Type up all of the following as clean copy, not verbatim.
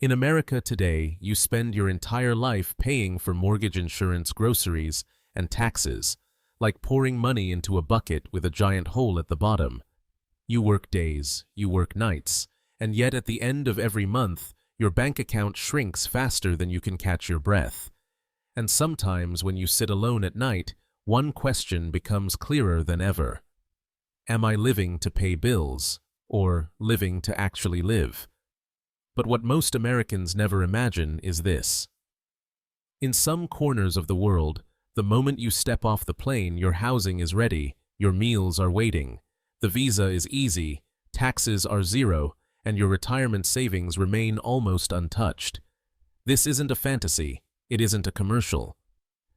In America today, you spend your entire life paying for mortgage insurance, groceries, and taxes, like pouring money into a bucket with a giant hole at the bottom. You work days, you work nights, and yet at the end of every month, your bank account shrinks faster than you can catch your breath. And sometimes when you sit alone at night, one question becomes clearer than ever. Am I living to pay bills, or living to actually live? But what most Americans never imagine is this. In some corners of the world, the moment you step off the plane, your housing is ready, your meals are waiting, the visa is easy, taxes are zero, and your retirement savings remain almost untouched. This isn't a fantasy, it isn't a commercial.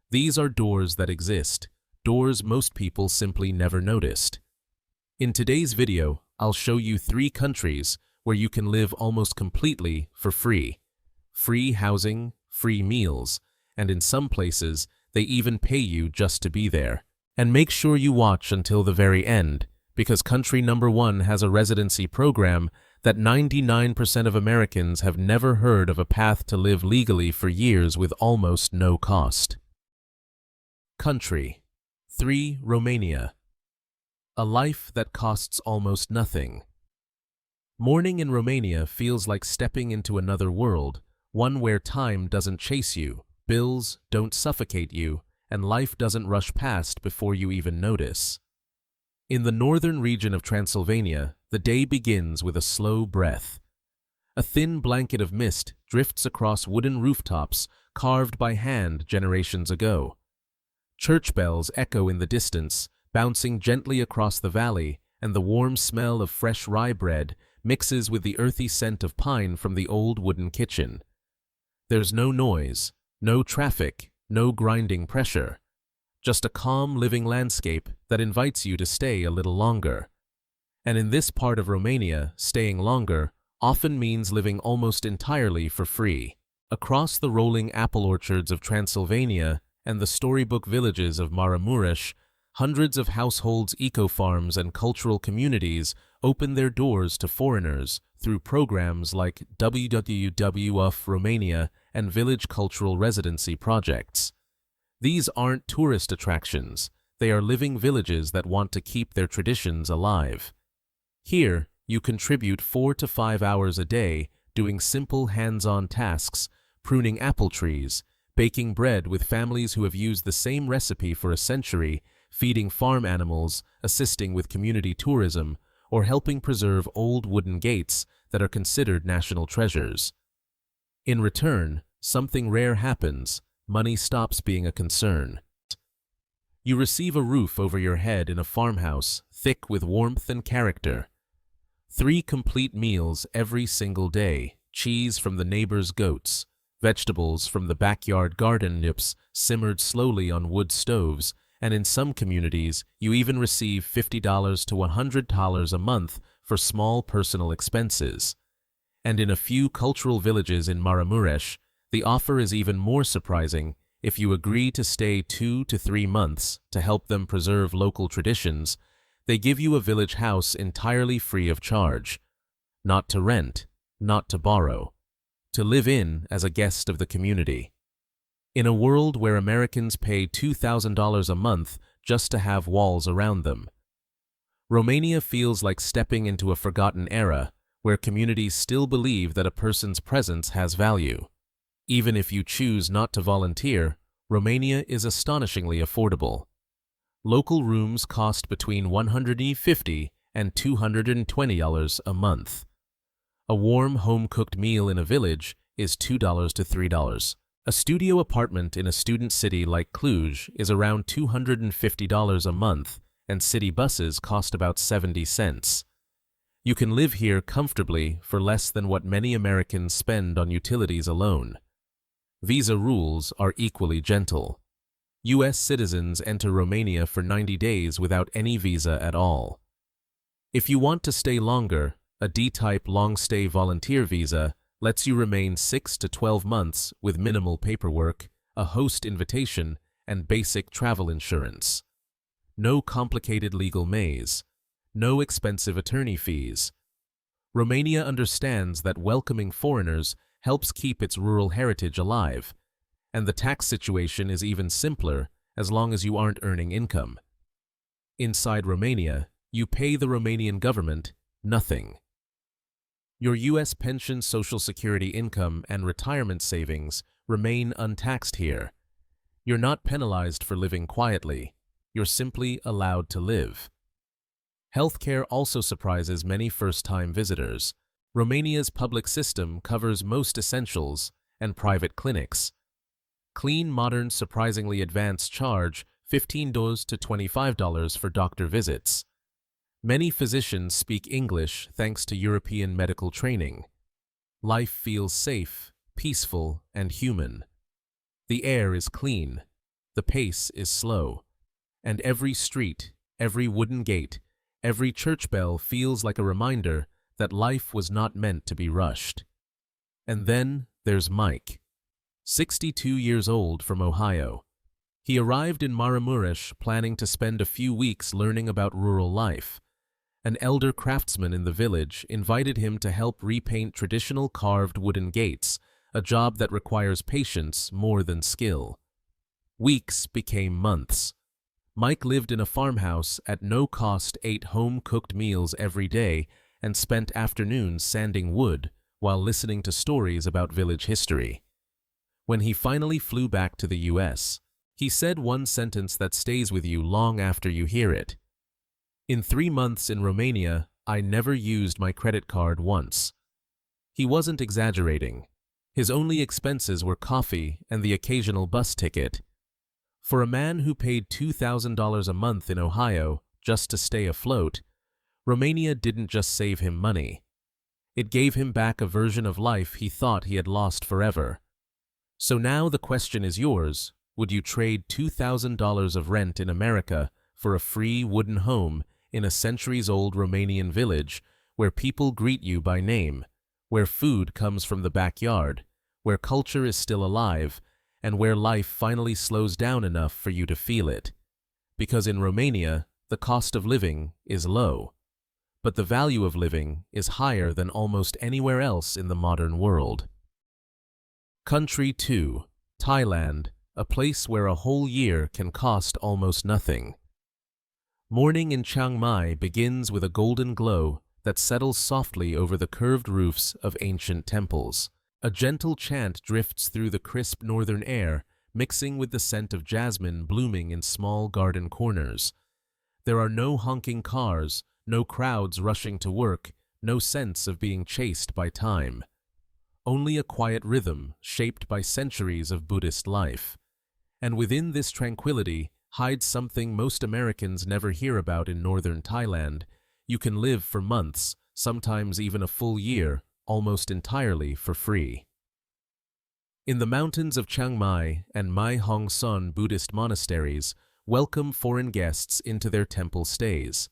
These are doors that exist, doors most people simply never noticed. In today's video, I'll show you 3 countries where you can live almost completely for free. Free housing, free meals, and in some places, they even pay you just to be there. And make sure you watch until the very end, because country number 1 has a residency program that 99% of Americans have never heard of, a path to live legally for years with almost no cost. Country 3. Romania. A life that costs almost nothing. Morning in Romania feels like stepping into another world, one where time doesn't chase you, bills don't suffocate you, and life doesn't rush past before you even notice. In the northern region of Transylvania, the day begins with a slow breath. A thin blanket of mist drifts across wooden rooftops carved by hand generations ago. Church bells echo in the distance, bouncing gently across the valley, and the warm smell of fresh rye bread mixes with the earthy scent of pine from the old wooden kitchen. There's no noise, no traffic, no grinding pressure. Just a calm, living landscape that invites you to stay a little longer. And in this part of Romania, staying longer often means living almost entirely for free. Across the rolling apple orchards of Transylvania and the storybook villages of Maramuresh, hundreds of households, eco-farms, and cultural communities open their doors to foreigners through programs like WWF Romania and Village Cultural Residency projects. These aren't tourist attractions, they are living villages that want to keep their traditions alive. Here, you contribute 4 to 5 hours a day doing simple hands-on tasks, pruning apple trees, baking bread with families who have used the same recipe for a century, feeding farm animals, assisting with community tourism, or helping preserve old wooden gates that are considered national treasures. In return, something rare happens. Money stops being a concern. You receive a roof over your head in a farmhouse, thick with warmth and character. 3 complete meals every single day, cheese from the neighbor's goats, vegetables from the backyard garden nips simmered slowly on wood stoves, and in some communities, you even receive $50 to $100 a month for small personal expenses. And in a few cultural villages in Maramuresh, the offer is even more surprising. If you agree to stay 2 to 3 months to help them preserve local traditions, they give you a village house entirely free of charge. Not to rent, not to borrow. To live in as a guest of the community. In a world where Americans pay $2,000 a month just to have walls around them. Romania feels like stepping into a forgotten era where communities still believe that a person's presence has value. Even if you choose not to volunteer, Romania is astonishingly affordable. Local rooms cost between $150 and $220 a month. A warm home-cooked meal in a village is $2 to $3. A studio apartment in a student city like Cluj is around $250 a month, and city buses cost about 70 cents. You can live here comfortably for less than what many Americans spend on utilities alone. Visa rules are equally gentle. U.S. citizens enter Romania for 90 days without any visa at all. If you want to stay longer, a D-type long-stay volunteer visa lets you remain 6 to 12 months with minimal paperwork, a host invitation, and basic travel insurance. No complicated legal maze. No expensive attorney fees. Romania understands that welcoming foreigners helps keep its rural heritage alive. And the tax situation is even simpler as long as you aren't earning income. Inside Romania, you pay the Romanian government nothing. Your U.S. pension, Social Security income, and retirement savings remain untaxed here. You're not penalized for living quietly. You're simply allowed to live. Healthcare also surprises many first-time visitors. Romania's public system covers most essentials and private clinics. Clean, modern, surprisingly advanced charge $15 to $25 for doctor visits. Many physicians speak English thanks to European medical training. Life feels safe, peaceful, and human. The air is clean, the pace is slow, and every street, every wooden gate, every church bell feels like a reminder that life was not meant to be rushed. And then there's Mike, 62 years old, from Ohio. He arrived in Maramuresh planning to spend a few weeks learning about rural life. An elder craftsman in the village invited him to help repaint traditional carved wooden gates, a job that requires patience more than skill. Weeks became months. Mike lived in a farmhouse at no cost, ate home-cooked meals every day, and spent afternoons sanding wood while listening to stories about village history. When he finally flew back to the U.S., he said one sentence that stays with you long after you hear it. "In 3 months in Romania, I never used my credit card once." He wasn't exaggerating. His only expenses were coffee and the occasional bus ticket. For a man who paid $2,000 a month in Ohio just to stay afloat, Romania didn't just save him money. It gave him back a version of life he thought he had lost forever. So now the question is yours. Would you trade $2,000 of rent in America for a free wooden home in a centuries-old Romanian village where people greet you by name, where food comes from the backyard, where culture is still alive, and where life finally slows down enough for you to feel it? Because in Romania, the cost of living is low, but the value of living is higher than almost anywhere else in the modern world. Country 2, Thailand, a place where a whole year can cost almost nothing. Morning in Chiang Mai begins with a golden glow that settles softly over the curved roofs of ancient temples. A gentle chant drifts through the crisp northern air, mixing with the scent of jasmine blooming in small garden corners. There are no honking cars, no crowds rushing to work, no sense of being chased by time. Only a quiet rhythm shaped by centuries of Buddhist life. And within this tranquility hides something most Americans never hear about in northern Thailand. You can live for months, sometimes even a full year, almost entirely for free. In the mountains of Chiang Mai and Mai Hong Son Buddhist monasteries welcome foreign guests into their temple stays.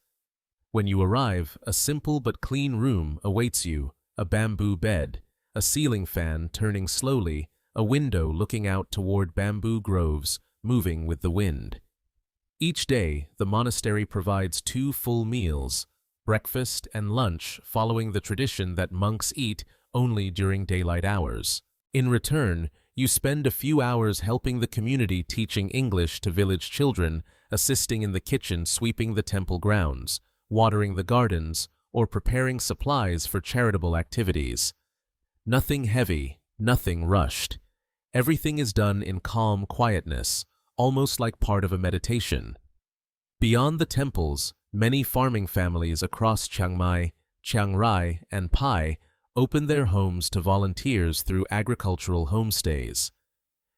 When you arrive, a simple but clean room awaits you, a bamboo bed, a ceiling fan turning slowly, a window looking out toward bamboo groves, moving with the wind. Each day, the monastery provides 2 full meals, breakfast and lunch, following the tradition that monks eat only during daylight hours. In return, you spend a few hours helping the community, teaching English to village children, assisting in the kitchen, sweeping the temple grounds, watering the gardens, or preparing supplies for charitable activities. Nothing heavy, nothing rushed. Everything is done in calm quietness, almost like part of a meditation. Beyond the temples, many farming families across Chiang Mai, Chiang Rai, and Pai open their homes to volunteers through agricultural homestays.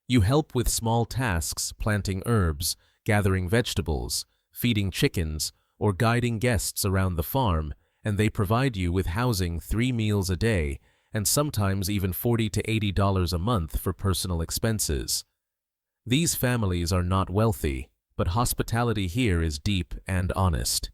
You help with small tasks, planting herbs, gathering vegetables, feeding chickens, or guiding guests around the farm, and they provide you with housing 3 meals a day, and sometimes even $40 to $80 a month for personal expenses. These families are not wealthy, but hospitality here is deep and honest.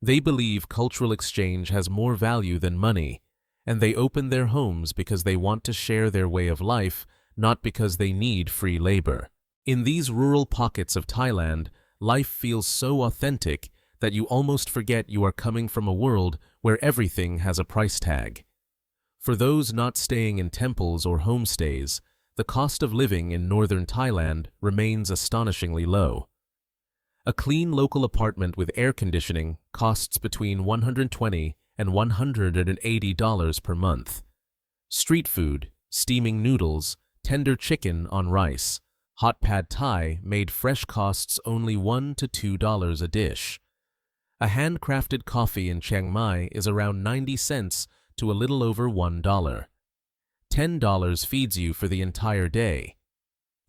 They believe cultural exchange has more value than money, and they open their homes because they want to share their way of life, not because they need free labor. In these rural pockets of Thailand, life feels so authentic that you almost forget you are coming from a world where everything has a price tag. For those not staying in temples or homestays, the cost of living in northern Thailand remains astonishingly low. A clean local apartment with air conditioning costs between $120 and $180 per month. Street food, steaming noodles, tender chicken on rice, hot pad Thai made fresh costs only $1 to $2 a dish. A handcrafted coffee in Chiang Mai is around 90 cents to a little over $1. $10 feeds you for the entire day.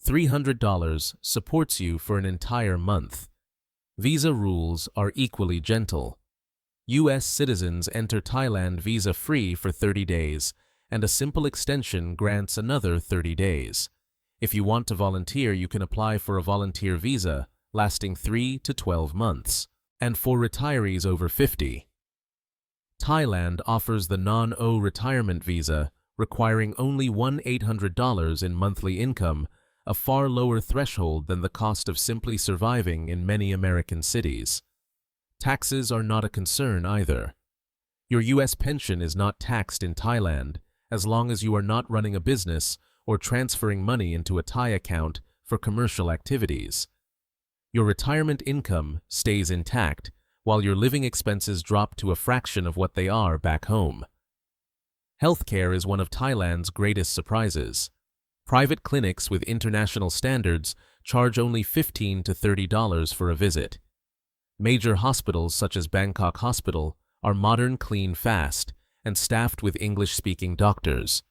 $300 supports you for an entire month. Visa rules are equally gentle. U.S. citizens enter Thailand visa-free for 30 days, and a simple extension grants another 30 days. If you want to volunteer, you can apply for a volunteer visa lasting 3 to 12 months, and for retirees over 50. Thailand offers the non-O retirement visa, requiring only $1,800 in monthly income, a far lower threshold than the cost of simply surviving in many American cities. Taxes are not a concern either. Your U.S. pension is not taxed in Thailand, as long as you are not running a business or transferring money into a Thai account for commercial activities. Your retirement income stays intact, while your living expenses drop to a fraction of what they are back home. Healthcare is one of Thailand's greatest surprises. Private clinics with international standards charge only $15 to $30 for a visit. Major hospitals such as Bangkok Hospital are modern, clean, fast, and staffed with English-speaking doctors.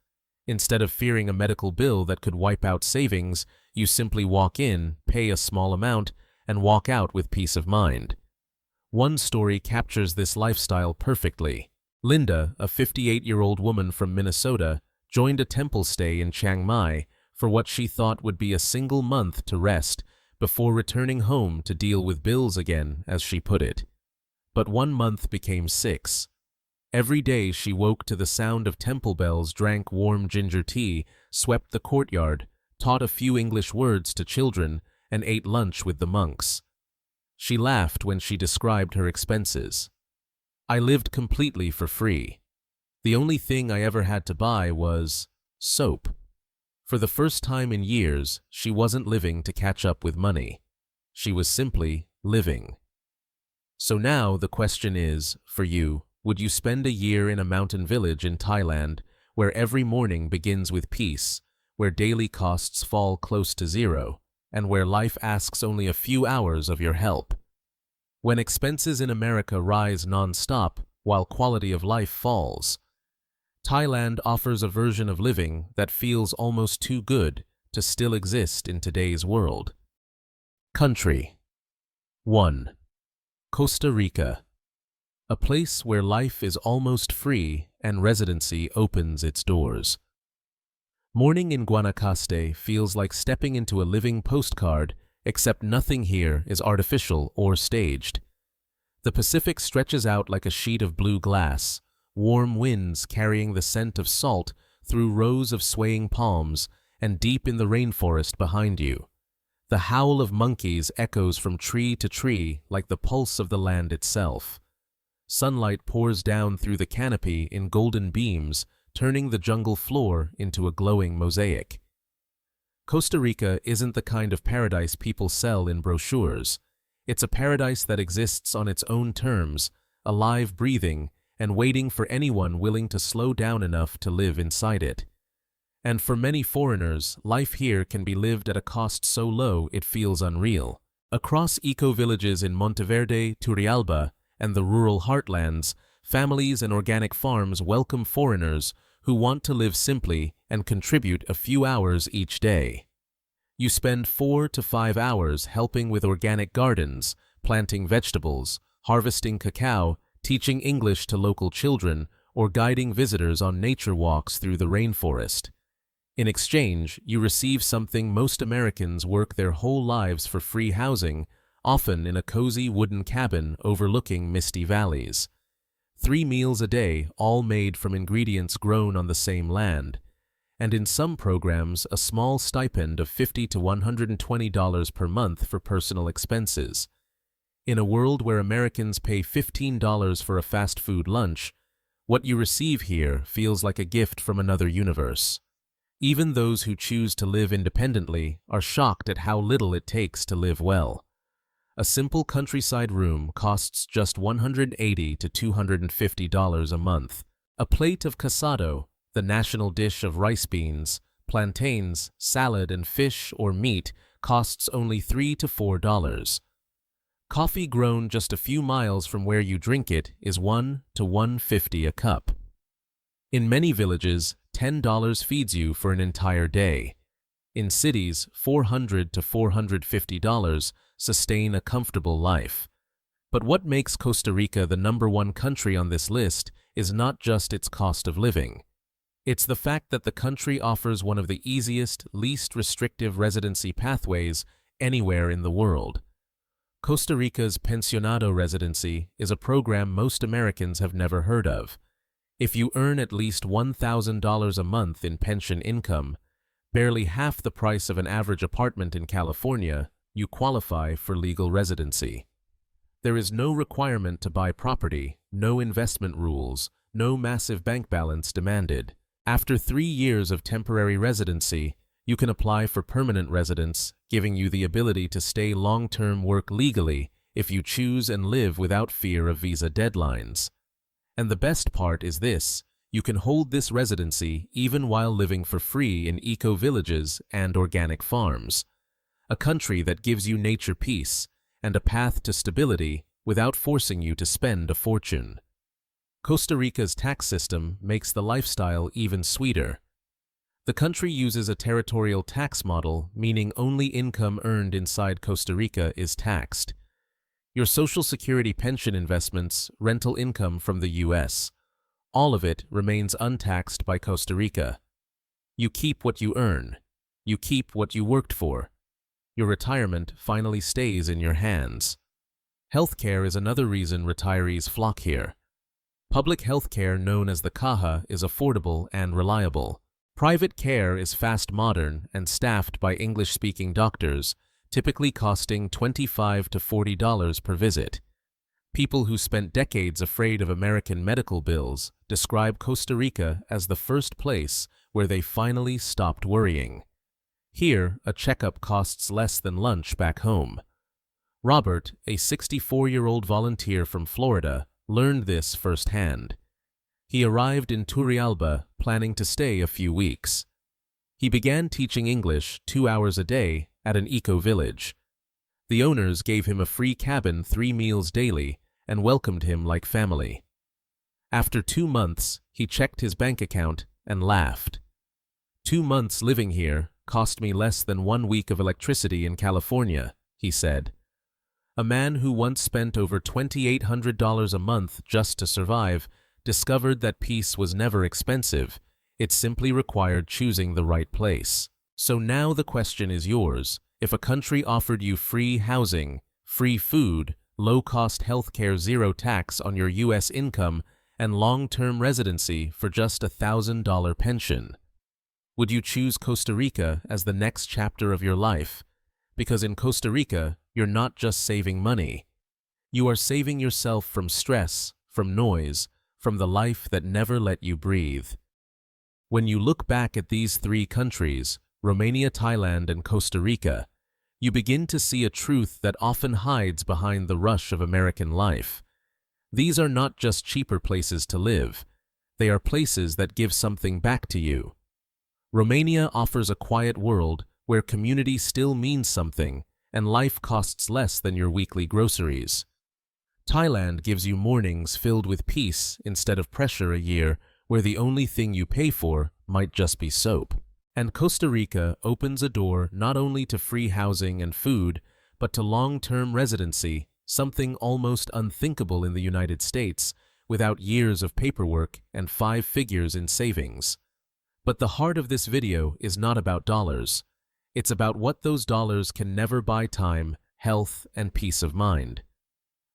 Instead of fearing a medical bill that could wipe out savings, you simply walk in, pay a small amount, and walk out with peace of mind. One story captures this lifestyle perfectly. Linda, a 58-year-old woman from Minnesota, joined a temple stay in Chiang Mai for what she thought would be a single month to rest before returning home to deal with bills again, as she put it. But 1 month became 6. Every day she woke to the sound of temple bells, drank warm ginger tea, swept the courtyard, taught a few English words to children, and ate lunch with the monks. She laughed when she described her expenses. "I lived completely for free. The only thing I ever had to buy was soap." For the first time in years, she wasn't living to catch up with money. She was simply living. So now the question is, for you, would you spend a year in a mountain village in Thailand where every morning begins with peace, where daily costs fall close to zero, and where life asks only a few hours of your help? When expenses in America rise non-stop while quality of life falls, Thailand offers a version of living that feels almost too good to still exist in today's world. Country 1. Costa Rica. A place where life is almost free and residency opens its doors. Morning in Guanacaste feels like stepping into a living postcard, except nothing here is artificial or staged. The Pacific stretches out like a sheet of blue glass, warm winds carrying the scent of salt through rows of swaying palms, and deep in the rainforest behind you, the howl of monkeys echoes from tree to tree like the pulse of the land itself. Sunlight pours down through the canopy in golden beams, turning the jungle floor into a glowing mosaic. Costa Rica isn't the kind of paradise people sell in brochures. It's a paradise that exists on its own terms, alive, breathing, and waiting for anyone willing to slow down enough to live inside it. And for many foreigners, life here can be lived at a cost so low it feels unreal. Across eco-villages in Monteverde, Turrialba, and the rural heartlands, families and organic farms welcome foreigners who want to live simply and contribute a few hours each day. You spend 4 to 5 hours helping with organic gardens, planting vegetables, harvesting cacao, teaching English to local children, or guiding visitors on nature walks through the rainforest. In exchange, you receive something most Americans work their whole lives for: free housing, often in a cozy wooden cabin overlooking misty valleys. 3 meals a day, all made from ingredients grown on the same land. And in some programs, a small stipend of $50 to $120 per month for personal expenses. In a world where Americans pay $15 for a fast food lunch, What you receive here feels like a gift from another universe. Even those who choose to live independently are shocked at how little it takes to live well. A simple countryside room costs just $180 to $250 a month. A plate of casado, the national dish of rice beans, plantains, salad, and fish or meat, costs only $3 to $4. Coffee grown just a few miles from where you drink it is $1 to $1.50 a cup. In many villages, $10 feeds you for an entire day. In cities, $400 to $450 sustain a comfortable life. But what makes Costa Rica the #1 country on this list is not just its cost of living. It's the fact that the country offers one of the easiest, least restrictive residency pathways anywhere in the world. Costa Rica's Pensionado residency is a program most Americans have never heard of. If you earn at least $1,000 a month in pension income, barely half the price of an average apartment in California, you qualify for legal residency. There is no requirement to buy property, no investment rules, no massive bank balance demanded. After 3 years of temporary residency, you can apply for permanent residence, giving you the ability to stay long-term work legally if you choose and live without fear of visa deadlines. And the best part is this: you can hold this residency even while living for free in eco-villages and organic farms. A country that gives you nature peace and a path to stability without forcing you to spend a fortune. Costa Rica's tax system makes the lifestyle even sweeter. The country uses a territorial tax model, meaning only income earned inside Costa Rica is taxed. Your Social Security pension investments, rental income from the U.S., all of it remains untaxed by Costa Rica. You keep what you earn. You keep what you worked for. Your retirement finally stays in your hands. Healthcare is another reason retirees flock here. Public healthcare, known as the Caja, is affordable and reliable. Private care is fast, modern, and staffed by English-speaking doctors, typically costing $25 to $40 per visit. People who spent decades afraid of American medical bills describe Costa Rica as the first place where they finally stopped worrying. Here, a checkup costs less than lunch back home. Robert, a 64-year-old volunteer from Florida, learned this firsthand. He arrived in Turrialba planning to stay a few weeks. He began teaching English 2 hours a day at an eco-village. The owners gave him a free cabin 3 meals daily and welcomed him like family. After 2 months, he checked his bank account and laughed. 2 months living here cost me less than 1 week of electricity in California, he said. A man who once spent over $2,800 a month just to survive discovered that peace was never expensive. It simply required choosing the right place. So now the question is yours. If a country offered you free housing, free food, low-cost healthcare, zero tax on your U.S. income, and long-term residency for just a $1,000 pension, would you choose Costa Rica as the next chapter of your life? Because in Costa Rica, you're not just saving money. You are saving yourself from stress, from noise, from the life that never let you breathe. When you look back at these 3 countries, Romania, Thailand, and Costa Rica, you begin to see a truth that often hides behind the rush of American life. These are not just cheaper places to live. They are places that give something back to you. Romania offers a quiet world where community still means something and life costs less than your weekly groceries. Thailand gives you mornings filled with peace instead of pressure, a year where the only thing you pay for might just be soap. And Costa Rica opens a door not only to free housing and food, but to long-term residency, something almost unthinkable in the United States, without years of paperwork and 5 figures in savings. But the heart of this video is not about dollars. It's about what those dollars can never buy: time, health, and peace of mind.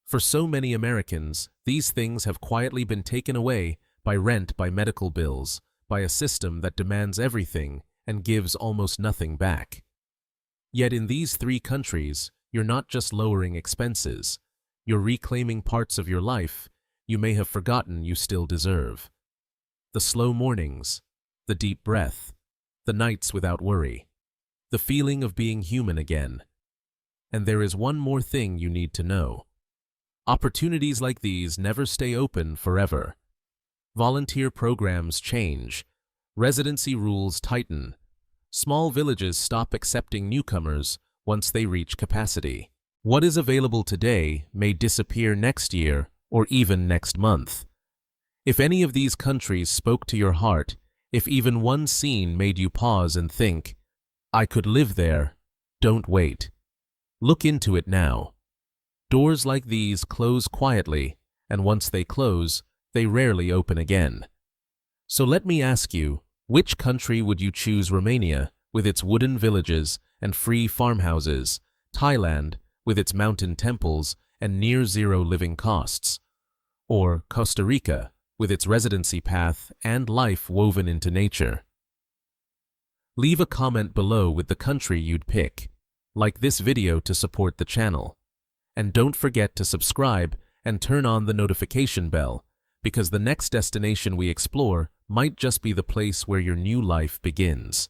For so many Americans, these things have quietly been taken away by rent, by medical bills, by a system that demands everything and gives almost nothing back. Yet in these 3 countries, you're not just lowering expenses, you're reclaiming parts of your life, you may have forgotten you still deserve. The slow mornings, the deep breath, the nights without worry, the feeling of being human again. And there is one more thing you need to know. Opportunities like these never stay open forever. Volunteer programs change, residency rules tighten, small villages stop accepting newcomers once they reach capacity. What is available today may disappear next year or even next month. If any of these countries spoke to your heart, if even one scene made you pause and think, I could live there, don't wait. Look into it now. Doors like these close quietly, and once they close, they rarely open again. So let me ask you, which country would you choose? Romania, with its wooden villages and free farmhouses, Thailand, with its mountain temples and near-zero living costs, or Costa Rica, with its residency path and life woven into nature? Leave a comment below with the country you'd pick. Like this video to support the channel. And don't forget to subscribe and turn on the notification bell, because the next destination we explore might just be the place where your new life begins.